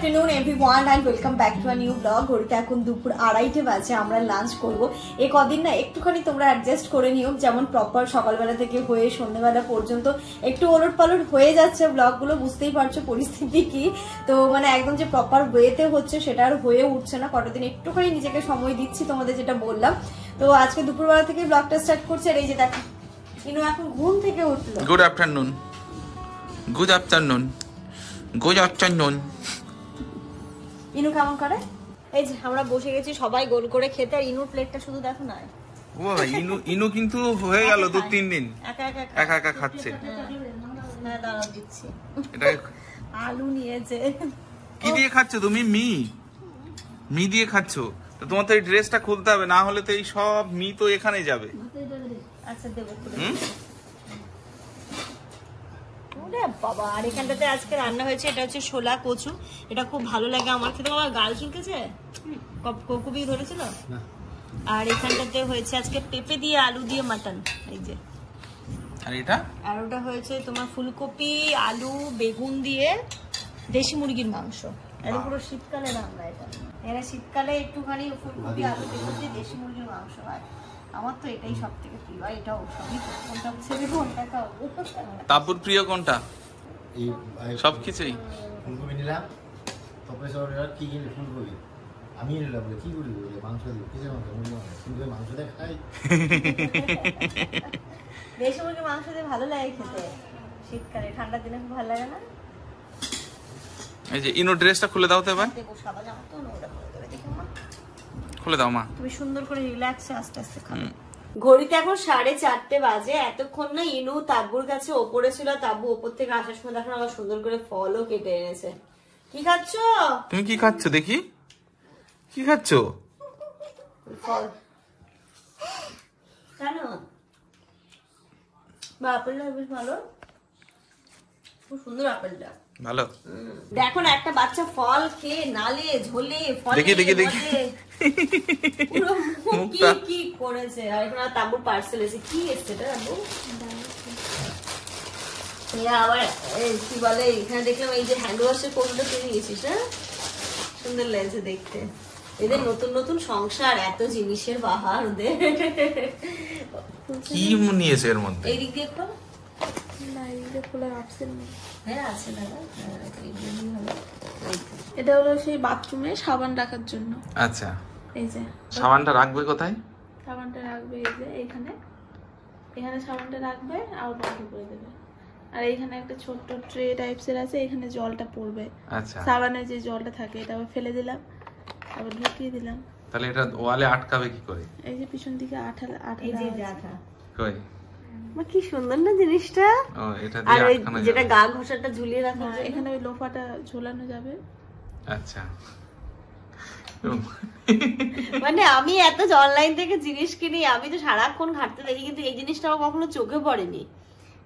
afternoon everyone and welcome back to a new vlog. ঘড়িতে এখন দুপুর 2:30 বাজে, আমরা লাঞ্চ করব। এই কদিন না একটুখানি তোমরা অ্যাডজাস্ট করে নিও, যেমন প্রপার সকালবেলা থেকে হয়ে সন্ধ্যাবেলা পর্যন্ত একটু ওলটপালট হয়ে যাচ্ছে ব্লগগুলো, বুঝতেই পারছো পরিস্থিতি কি। তো মানে একদম যে প্রপার ওয়েতে হচ্ছে সেটা আর হয়ে উঠছে না, কতদিন একটুখানি নিজেকে সময় দিচ্ছি তোমাদের, যেটা বললাম। তো আজকে দুপুরবেলা থেকে ব্লগটা স্টার্ট করছে। আর এই যে দেখো ইনু এখন ঘুম থেকে উঠলো। Good afternoon, good afternoon, good afternoon. ইনু কেমন করে? এই যে আমরা বসে গেছি সবাই গোল করে খেতে, আর ইনুর প্লেটটা শুধু দেখো না। ও ইনু কিন্তু হয়ে গেল 2-3 দিন একা একা খাচ্ছে। হ্যাঁ দাঁড়াও দিচ্ছি। এটা আলু নিয়েছে। কি দিয়ে খাচ্ছো তুমি? মি দিয়ে খাচ্ছো? তো তোমার তো এই ড্রেসটা খুলতে হবে, না হলে তো এই সব মি তো এখানে যাবে। আচ্ছা দেবো। বাবা, আর এখানটাতে আজকে রান্না হয়েছে, এটা হচ্ছে শোলা কচু। এটা খুব ভালো লাগে আমার খেতে। বাবা গাল চুলকেছে, কবি ধরেছিল। আর এখানটাতে হয়েছে আজকে পেঁপে দিয়ে আলু দিয়ে মাটন। এই যে আর ওটা হয়েছে তোমার ফুলকপি আলু বেগুন দিয়ে দেশি মুরগির মাংস। এটা পুরো শীতকালে রান্না। এটা শীতকালে একটুখানি ফুলকপি আলু বেগুন দিয়ে দেশি মুরগির মাংস হয়। আমার তো এটাই সব থেকে প্রিয়। এটাও সবই কোনটা ছেড়ে কোনটা খাও। তারপর প্রিয় কোনটা? সবকিছুই ফুলকপি নিলাম, তারপরে কি কিনলে ফুলকপি আমি নিলাম, বলে কি করি মাংস দিয়ে কিসের মাংস? ফুলকপি মাংস দিয়ে খাই। দেশি মুরগির মাংস দিয়ে ভালো লাগে খেতে শীতকালে, ঠান্ডার দিনে খুব ভালো লাগে না? এই যে ইনো ড্রেসটা খুলে দাও তো এবার। দেখো সাদা জামা তো নোংরা করে দেবে, দেখো মা। খুলে দাও মা, তুমি সুন্দর করে রিল্যাক্সে আস্তে আস্তে খাও। ঘড়িতে এখন 4:30 বাজে। এতক্ষণ না ইনু তাব্বুর কাছে ওপরে ছিল, তাব্বু ওপর থেকে আসার সময় দেখো আবার সুন্দর করে ফলও কেটে এনেছে। কি খাচ্ছ তুমি? কি খাচ্ছ দেখি, কি খাচ্ছো? ফল। কেন? বা আপেলটা বেশ ভালো, খুব সুন্দর আপেলটা, ভালো। দেখো না একটা বাচ্চা ফল খেয়ে নালে ঝোলে ফল দেখি পুরো কি করেছে। আর এখন তাব্বুর পার্সেল এসে কি এসছে এটা তাব্বু? আবার কি বলে এখানে দেখলাম এই যে হ্যান্ড ওয়াশের কৌটোটা কিনে গেছিস। হ্যাঁ সুন্দর লাগছে দেখতে। এদের নতুন নতুন সংসার, এত জিনিসের বাহার ওদের। কি নিয়েছে এর মধ্যে? এই দিক দিয়ে খোল। এটা হলো সেই বাথরুমে সাবান রাখার জন্য। আচ্ছা, এই যে সাবানটা রাখবে কোথায়? সাবানটা রাখবে এই যে এখানে সাবানটা রাখবে আর বন্ধ করে দেবে। আর এইখানে একটা ছোট্ট ট্রে টাইপসের আছে, এখানে জলটা পড়বে। আচ্ছা, সাবানের যে জলটা থাকে এটা আবার ফেলে দিলাম, আবার ঢুকিয়ে দিলাম। তাহলে এটা ওয়ালে আটকাবে কি করে? এই যে পিছন দিকে আঠা কই কি সুন্দর না জিনিসটা। ও এটা দিয়ে আটকানো যাবে, যেটা গা ঘষাটা ঝুলিয়ে রাখা যায়, এখানে ওই লোফাটা ঝোলানো যাবে। আচ্ছা, মানে আমি এত অনলাইন থেকে জিনিস কিনি, আমি তো সারাক্ষণ ঘাটতে দেখি, কিন্তু এই জিনিসটা আমার কখনো চোখে পড়েনি।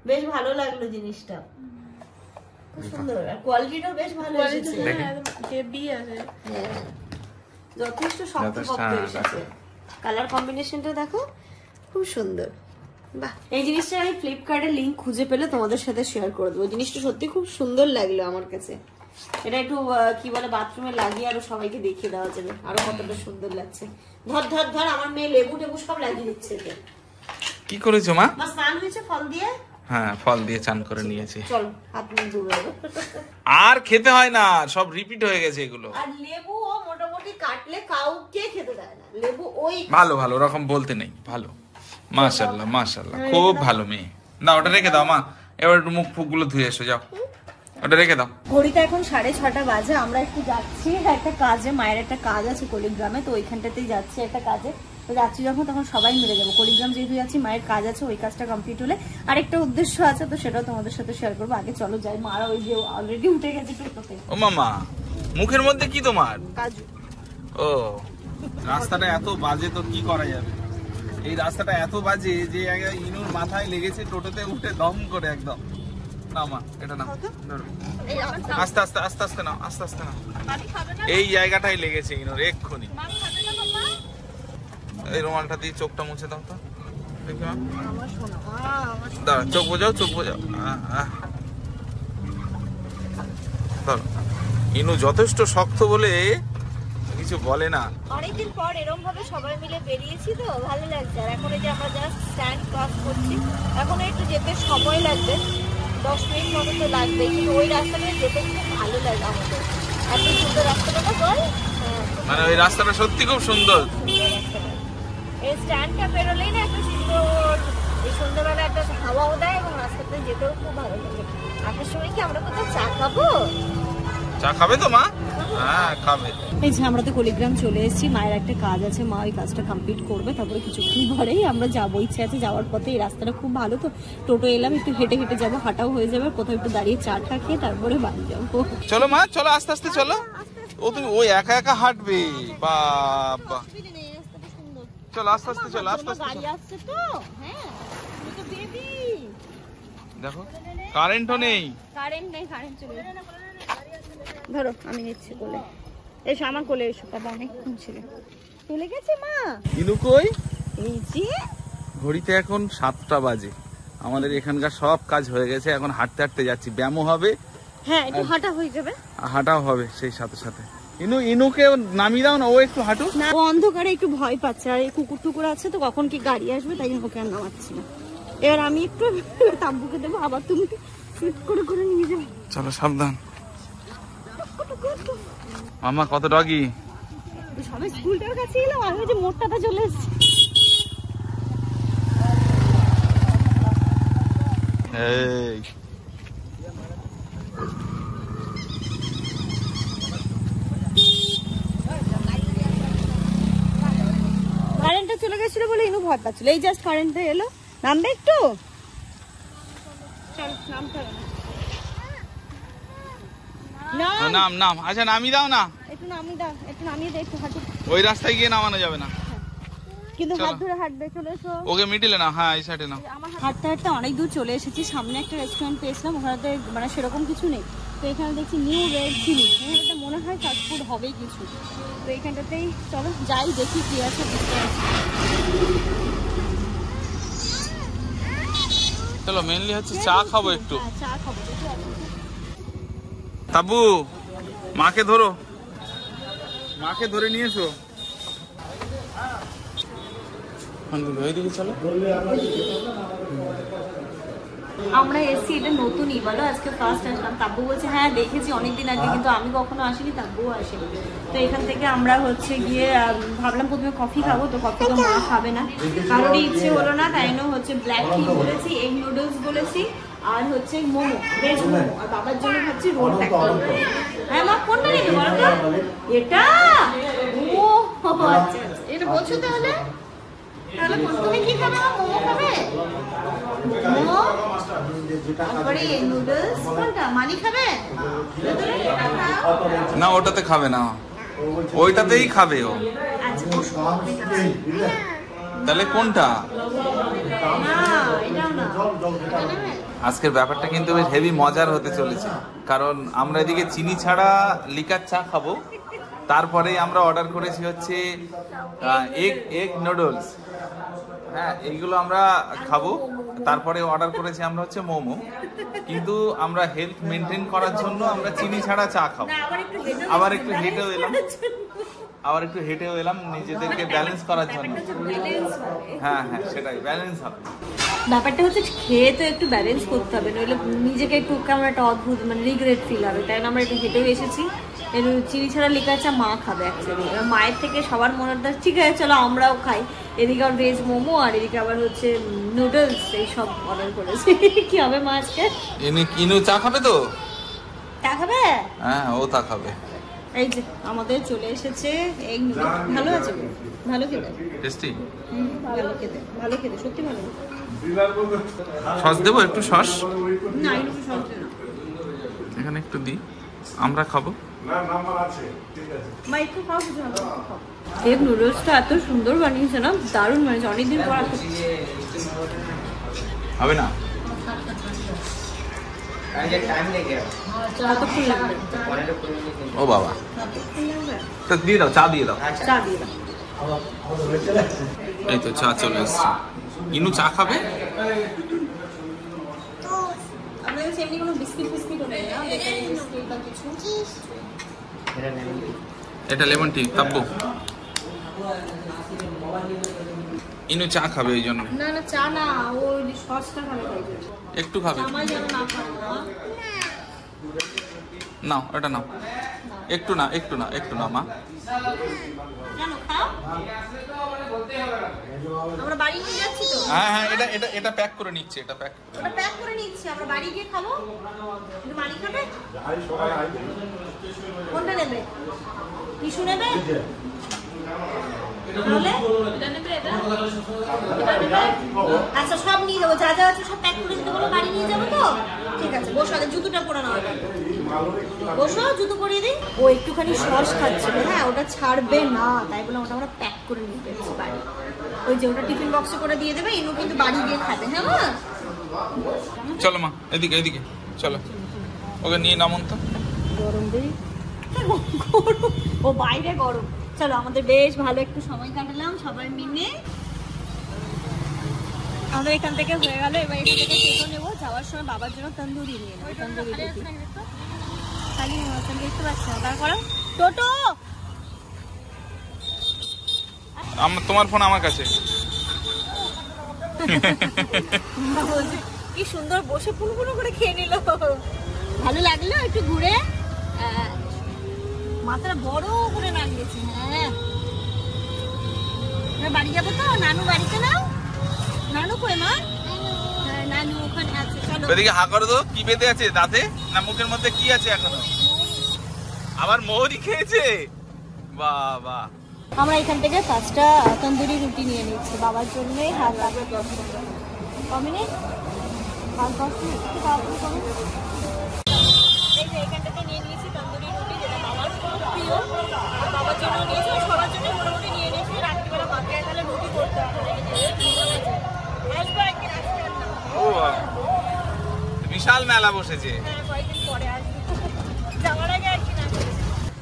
বেশ ভালো লাগলো জিনিসটা, খুব সুন্দর। আর কোয়ালিটিটাও বেশ ভালো এসেছে, হেভি আছে, যথেষ্ট শক্তপোক্ত এসেছে। কালার কম্বিনেশনটা দেখো খুব সুন্দর। বাহ, এই জিনিসটা আমি ফ্লিপকার্টের লিংক খুঁজে পেলে তোমাদের সাথে শেয়ার করে দেবো। জিনিসটা সত্যি খুব সুন্দর লাগলো আমার কাছে। এটা একটু কি বলে বাথরুমে লাগিয়ে আরো সবাইকে দেখিয়ে দেওয়া যাবে আরো কতটা সুন্দর লাগছে। ধর ধর ধর, আমার মেয়ে লেবু টেবু সব লাগিয়ে দিচ্ছে। কি করেছো মা? স্নান হয়েছে ফল দিয়ে? হ্যাঁ ফল দিয়ে চান করে নিয়েছি। চলো হাত মুখ ধুয়ে দেবো। আর খেতে হয় না, সব রিপিট হয়ে গেছে এগুলো। আর লেবু ও মোটামুটি কাটলে কাউকে খেতে দেয় না লেবু। ওই ভালো ভালো ওরকম বলতে নেই, ভালো, মাশাআল্লাহ মাশাআল্লাহ, খুব ভালো মেয়ে। না ওটা রেখে দাও মা, এবার একটু মুখ ফুক গুলো ধুয়ে এসো, যাও ওটা রেখে দাও। ঘড়িতে এখন 6:30 বাজে। আমরা একটু যাচ্ছি একটা কাজে, মায়ের একটা কাজ আছে কলিগ্রামে, তো ওইখানটাতেই যাচ্ছি একটা কাজে। তো যাচ্ছি যখন তখন সবাই মিলে যাবো কলিগ্রাম, যেহেতু যাচ্ছি মায়ের কাজ আছে, ওই কাজটা কমপ্লিট হলে আরেকটা উদ্দেশ্য আছে, তো সেটাও তোমাদের সাথে শেয়ার করবো। আগে চলো যাই, মারা ওই যে অলরেডি উঠে গেছে টোটোতে। ও মামা মুখের মধ্যে কি তোমার? কাজু। ও রাস্তাটা এত বাজে, তো কি করা যাবে? এই রাস্তাটা এত বাজে যে ইনুর মাথায় লেগেছে টোটোতে উঠে দম করে একদম। না মা এটা না, আস্তে আস্তে আস্তে আস্তে না, আস্তে আস্তে না, এই জায়গাটাই লেগেছে ইনুর এক্ষুনি। এই রুমালটা দিয়ে চোখটা মুছে দাও তো দেখি মা। দাঁড়া, চোখ বোঝাও, চোখ বোঝাও। ইনু যথেষ্ট শক্ত বলে কিছু বলে না। অনেকদিন পর এরকম ভাবে সবাই মিলে বেরিয়েছি তো ভালো লাগছে। আর এখন এই যে আমরা জাস্ট স্ট্যান্ড ক্রস করছি, এখন একটু যেতে সময় লাগবে, 10 মিনিট মতো তো লাগবে, কিন্তু ওই রাস্তাটা যেতে খুব ভালো লাগে আমাদের। এত সুন্দর রাস্তাটা না বল, মানে ওই রাস্তাটা সত্যি খুব সুন্দর। এই স্ট্যান্ডটা পেরোলেই না একটা সুন্দর, এই সন্ধ্যাবেলা একটা হাওয়াও দেয় এবং রাস্তাটা যেতেও খুব ভালো লাগে। আসার সময় কি আমরা কোথাও চা খাবো? চা খাবে তো মা? হ্যাঁ খাবে। এই যে আমরা তো কুড়িগ্রাম চলে এসেছি, মায়ের একটা কাজ আছে, মা ওই কাজটা কমপ্লিট করবে, তারপরে কিছুক্ষণ পরেই আমরা যাবো। ইচ্ছে আছে যাওয়ার পথে, এই রাস্তাটা খুব ভালো তো, টোটো এলাম, একটু হেঁটে হেঁটে যাবো, হাঁটাও হয়ে যাবে, কোথাও একটু দাঁড়িয়ে চা টা খেয়ে তারপরে বাড়ি যাবো। চলো মা, চলো আস্তে আস্তে চলো। ও তুমি ওই একা একা হাঁটবে? বাবা চলো আস্তে আস্তে চলো, আস্তে আস্তে গাড়ি আসছে তো। হ্যাঁ তুমি তো বেবি। দেখো কারেন্টও নেই। কারেন্ট নেই, কারেন্ট চলে গেছে। ধরো আমি নিচ্ছি কোলে, এসো আমার কোলে এসো, বাবা অনেকক্ষণ ছিল। চলে গেছে মা। ইনু কই? এই যে ঘড়িতে এখন 7টা বাজে, আমাদের এখানকার সব কাজ হয়ে গেছে, এখন হাঁটতে হাঁটতে যাচ্ছি, ব্যায়ামও হবে। হ্যাঁ একটু হাঁটা হয়ে যাবে, হাঁটাও হবে সেই সাথে সাথে। ইনুকে নামিয়ে দাও না, ও একটু হাঁটুক। না ও অন্ধকারে একটু ভয় পাচ্ছে, আর এই কুকুর টুকুর আছে তো কখন কি গাড়ি আসবে, তাই জন্য ওকে আর নামাচ্ছি না। এবার আমি একটু তাব্বুকে দেবো, আবার তুমি ফিট করে করে নিয়ে যাবে। চলো সাবধান। মামা কত ডগি? সবাই স্কুলটার কাছে এলাম, আমি যে মোটটাটা চলে এসেছি। এই কারেন্টটা চলে গেছিল বলে ইনু ভয় পাচ্ছিল, এই জাস্ট কারেন্টটা এলো। নামবে একটু, চল নামতে হবে না। নাম নাম, আচ্ছা নামিয়ে দাও না। একটু নামিয়ে দাও, একটু নামিয়ে দে, একটু হাঁটু, ওই রাস্তায় গিয়ে নামানো যাবে না, কিন্তু চলো। হাত ধরে হাঁটবে। চলে এসো। ওকে মিডিলে না, হ্যাঁ এই সাইডে না। হাঁটতে হাঁটতে অনেক দূর চলে এসেছি, সামনে একটা রেস্টুরেন্ট পেয়েছিলাম, ওখানে মানে সেরকম কিছু নেই, তো এখানে দেখছি নিউ রেড চিলি, এখানটাতে মনে হয় ফাস্ট ফুড হবেই কিছু, তো এইখানটাতেই চলো যাই দেখি কি আছে। চলো মেনলি হচ্ছে চা খাবো একটু। চা খাবো। তাবু মাকে ধরো, মাকে ধরে নিয়ে এসো। ওইদিকে চলো। আমরা এসছি, এটা নতুনই বলো, আজকে ফার্স্ট আসলাম। তাব্বু বলছে হ্যাঁ দেখেছি অনেকদিন আগে, কিন্তু আমি কখনো আসিনি, তাব্বুও আসেনি। তো এখান থেকে আমরা হচ্ছে গিয়ে ভাবলাম প্রথমে কফি খাবো, তো কফি তো মা খাবে না, কারোরই ইচ্ছে হলো না, তাই না হচ্ছে ব্ল্যাক টি বলেছি, এগ নুডলস বলেছি, আর হচ্ছে মোমো, ভেজ মোমো, আর বাবার জন্য ভাবছি রোল প্যাক করবো। হ্যাঁ মা কোনটা নেবে বলো তো? এটা ও আচ্ছা, এটা বলছো তাহলে? তাহলে তুমি কি খাবে? মোমো খাবে? মোমো, তারপরে নুডলস, কোনটা মানি খাবে? না ওটাতে খাবে না, ওইটাতেই খাবে ও। তাহলে কোনটা? আজকের ব্যাপারটা কিন্তু বেশ হেভি মজার হতে চলেছে, কারণ আমরা এদিকে চিনি ছাড়া লিকার চা খাবো, তারপরে আমরা অর্ডার করেছি হচ্ছে এগ নুডলস, হ্যাঁ এইগুলো আমরা খাবো, তারপরে অর্ডার করেছি আমরা হচ্ছে মোমো, কিন্তু আমরা হেলথ মেনটেন করার জন্য আমরা চিনি ছাড়া চা খাবো। আবার একটু হেঁটেও এলাম নিজেদেরকে ব্যালেন্স করার জন্য। হ্যাঁ হ্যাঁ সেটাই, ব্যালেন্স হবে। ব্যাপারটা হচ্ছে খেয়ে তো একটু ব্যালেন্স করতে হবে, নইলে নিজেকে একটু কেমন একটা অদ্ভুত মানে রিগ্রেট ফিল হবে, তাই আমরা একটু হেঁটেও এসেছি। এর চিনি ছাড়া লিকার চা মা খাবে অ্যাকচুয়ালি, এবার মায়ের থেকে সবার মনে হয় ঠিক আছে চলো আমরাও খাই, এদিকে আবার ভেজ মোমো, আর এদিকে আবার হচ্ছে নুডলস, এইসব অর্ডার করেছি। কি হবে মা আজকে? ইনু চা খাবে তো? চা খাবে? হ্যাঁ ও চা খাবে। এই যে আমাদের চলে এসেছে এগ নুডলস, ভালো আছে, ভালো খেতে, টেস্টি, ভালো খেতে সত্যি ভালো। সস দেবো একটু? সস না একটু সস দে না, এখানে একটু দিই, আমরা খাবো। মা একটু খাও, কিছু হবে খাও। এগ নুডলসটা এত সুন্দর বানিয়েছে না, দারুণ বানিয়েছে, অনেকদিন পর হবে না? কতক্ষণ লাগবে? ও বাবা, তো দিয়ে দাও, চা দিয়ে দাও। চা দিয়ে দাও। এই তো চা চলে এসছে। ইনু চা খাবে? আপনাদের এমনি কোনো বিস্কিট ফিস্কিট নেই না? বিস্কিট বা কিছু? এটা নেই। এটা লেমন টি তাব্বু। ইনু চা খাবে এই জন্য। না না চা না, ওই সসটা খাবে তাই জন্য। একটু খাবে। জামাই যেন না খায় না। নাও এটা নাও। একটু না মা। কেন খাও? আমরা বাড়ি নিয়ে যাচ্ছি তো। হ্যাঁ এটা প্যাক করে নিচ্ছে, এটা প্যাক। ওটা প্যাক করে নিচ্ছি, আমরা বাড়ি গিয়ে খাবো। কিন্তু বাড়ি খাবে? কোনটা নেবে? টিস্যু নেবে? তাহলে এটা নেবে, এটা আচ্ছা সব নিয়ে যাবো, যা যা আছে সব প্যাক করে দিতে বলো, বাড়ি নিয়ে যাবো তো। ঠিক আছে বসো, আগে জুতোটা পরে নাও। বসো, জুতো পরিয়ে দিই। ও একটুখানি সস খাচ্ছিল, হ্যাঁ ওটা ছাড়বে না, তাই বলে ওটা আমরা প্যাক করে নিয়ে যাচ্ছি বাড়ি। ওই যে ওটা টিফিন বক্সে করে দিয়ে দেবে, ইনু কিন্তু বাড়ি গিয়ে খাবে। হ্যাঁ মা চলো মা, এদিকে চলো, ওকে নিয়ে নামুন তো। গরম দেই, গরম, ও বাইরে গরম। চলো আমাদের বেশ ভালো একটু সময় কাটালাম সবাই মিলে। আমাদের এখান থেকে হয়ে গেল, এবার এখান থেকে টোটো নেবো, যাওয়ার সময় বাবার জন্য তন্দুরি নিয়ে নেবো। তন্দুরি রুটি খালি দেখতে পাচ্ছি না, তারপরে টোটো তোমার ফোন আমার কাছে। কি সুন্দর বসে পুরো করে খেয়ে নিল, ভালো লাগলো একটু ঘুরে। মাথাটা বড় করে নামিয়েছি। হ্যাঁ বাড়ি যাবো তো, নানু বাড়িতে নাও। নানু কই মা? হ্যাঁ নানু ওখানে আছে। চলো এদিকে হা করো তো, কি বেঁধে আছে দাঁতে না মুখের মধ্যে? কি আছে এখনো? আবার মোহরি খেয়েছে? বাবা। আমরা এখান থেকে 5টা তন্দুরি রুটি নিয়ে নিচ্ছি বাবার জন্য। হাত লাগবে 10 মিনিট, আর 10 মিনিট একটু তাড়াতাড়ি করুন। এই যে এখানটাতে নিয়ে নিয়েছি তন্দুরি রুটি, যেটা বাবার খুব প্রিয়। আর বাবার জন্য নিয়েছি, সবার জন্য মোটামুটি নিয়ে নিয়েছি। রাত্রিবেলা মাকে তাহলে রুটি করতে হবে। আসবো একদিন, আসবে না। ও বিশাল মেলা বসেছে। হ্যাঁ কয়েকদিন পরে আসবো, যাওয়ার আগে একদিন আসবো।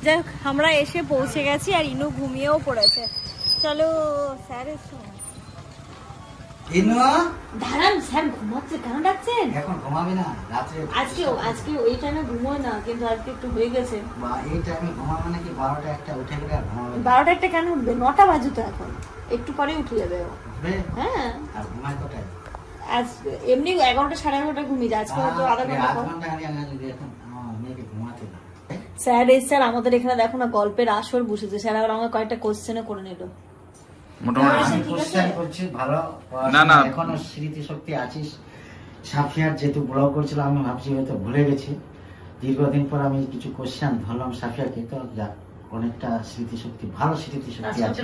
যাই হোক আমরা এসে পৌঁছে গেছি, আর ইনু ঘুমিয়েও পড়েছে। চলো স্যার এসো। ইনু দাঁড়ান, স্যার ঘুমাচ্ছে, কেন ডাকছেন? এখন ঘুমাবি না রাতে? আজকে ওই টাইমে ঘুমোয় না, কিন্তু আজকে একটু হয়ে গেছে। বা এই টাইমে ঘুমাবো নাকি 12টা 1টা উঠে গেলে আর ঘুমাবে না? 12টা 1টা কেন উঠবে? 9টা বাজে তো এখন, একটু পরে উঠে যাবে ও। উঠবে? হ্যাঁ আর ঘুমায় কোথায়? আজ এমনি 11টা 11:30 ঘুমিয়ে যায়, আজকে হয়তো আধা ঘন্টা আধ পর। ঘন্টা আগে আমি যদি এখন আমার মেয়েকে ঘুমাতে দাও। স্যার এসে আমাদের এখানে দেখো না গল্পের আসর বসেছে। স্যার আবার আমাকে কয়েকটা কোশ্চেনও করে নিল। মোটামুটি আমি ঠিক আছে? কোশ্চেন করছি ভালো। না। এখনো স্মৃতি শক্তি আছিস। সাফিয়ার যেহেতু ব্লগ করছিল, আমি ভাবছি হয়তো ভুলে গেছি। দীর্ঘদিন পর আমি কিছু কোশ্চেন ধরলাম সাফিয়াকে, তো যাক অনেকটা স্মৃতিশক্তি, ভালো স্মৃতিশক্তি আছে।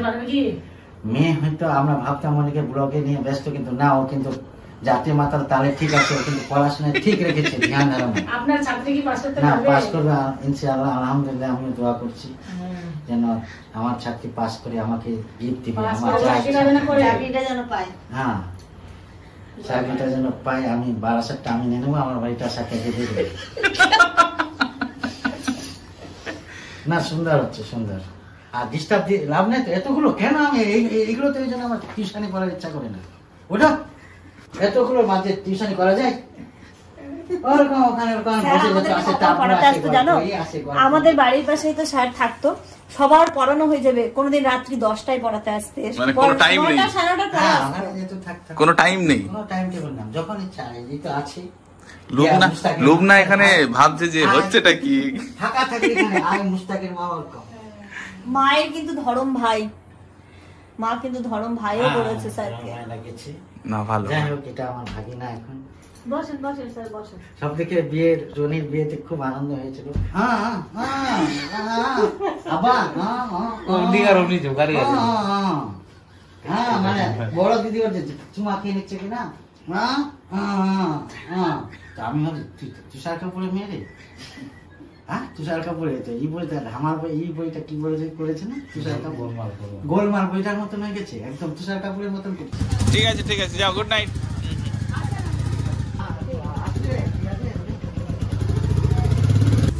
মেয়ে হয়তো আমরা ভাবতাম অনেকে ব্লগে নিয়ে ব্যস্ত, কিন্তু না, ও কিন্তু জাতীয় মাতাল তালে ঠিক আছে, ও কিন্তু পড়াশোনায় ঠিক রেখেছে, ধ্যান ধারণা। আপনার ছাত্রী কি পাস করতে না, পারবে? পাস করবে ইনশাআল্লাহ, আলহামদুলিল্লাহ। আমি দোয়া করছি যেন আমার ছাত্রী পাস করে আমাকে গিফট দিবে। পাস আমার করে চাই, চাকরিটা যেন করে। চাকরিটা যেন পায়। হ্যাঁ চাকরিটা যেন পাই। আমি 12,000 আমি নিয়ে নেবো, আমার বাড়িটা সাথে দিয়ে দেবে। না সুন্দর হচ্ছে, সুন্দর। আর ডিস্টার্ব দিয়ে লাভ নেই তো, এতগুলো কেন? আমি এইগুলো তো ওই জন্য আমার টিউশনি করার ইচ্ছা করে না। ওটা এতগুলো মাঝে টিউশনি করা যায়? ওরকম ওখানে ওরকম স্যার বসে আমাদের বসে আসে, কখন তারপরে পড়াতে আসে আসতো গল্প, জানো? এই আসে গল্প। আমাদের বাড়ির পাশেই তো স্যার থাকতো, সবার পড়ানো হয়ে যাবে, কোনোদিন রাত্রি 10টায় পড়াতে আসতে। মানে কোনো time নেই। 9টা 9:30 পরে হ্যাঁ, আসতো। ওখানে যেহেতু থাকতো, কোনো টাইম নেই। কোনো টাইম টেবিল না, যখন ইচ্ছা এই তো আছে। লুবনা এখানে ভাবছে যে হচ্ছেটা কি। ফাঁকা থাকে এখানে। আমি মুস্তাকের মা বাবা কম। মায়ের কিন্তু ধরম ভাই, মা কিন্তু ধরম ভাইও বলেছে স্যারকে। মায়া লাগেছে। না ভালো। যাই হোক, এটা আমার ভাগিনা এখন। বসেন বসেন স্যার বসেন। সব থেকে রনির বিয়েতে খুব আনন্দ হয়েছিল। মানে বড় দিদি বলছে চুমা খেয়ে নিচ্ছে কিনা। আমি ভাবছি তুষার কাপুরের মেয়ে রে। হ্যাঁ তুষার কাপুরের তো এই বইটা, আমার বই, এই বইটা কি বলেছে করেছে না তুষার কাপুর? গোলমাল বইটার মতন হয়ে গেছে, একদম তুষার কাপুরের মতন করছে। ঠিক আছে যাও, গুড নাইট।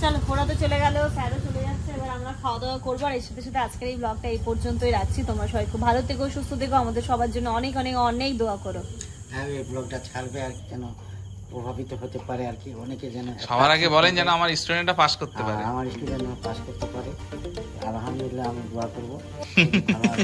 চলো ওরা তো চলে গেল, স্যারও চলে যাচ্ছে, এবার আমরা খাওয়া দাওয়া করবো। আর এর সাথে সাথে আজকের এই ব্লগটা এই পর্যন্তই রাখছি। তোমরা সবাই খুব ভালো থেকো, সুস্থ থেকো, আমাদের সবার জন্য অনেক অনেক অনেক দোয়া করো। হ্যাঁ এই ব্লগটা ছাড়বে আর যেন প্রভাবিত হতে পারে আর কি, অনেকে যেন সবার আগে বলেন যেন আমার স্টুডেন্টটা পাস করতে পারে। আমার স্টুডেন্ট পাস করতে পারে, আলহামদুলিল্লাহ আমি দোয়া করবো। ভালো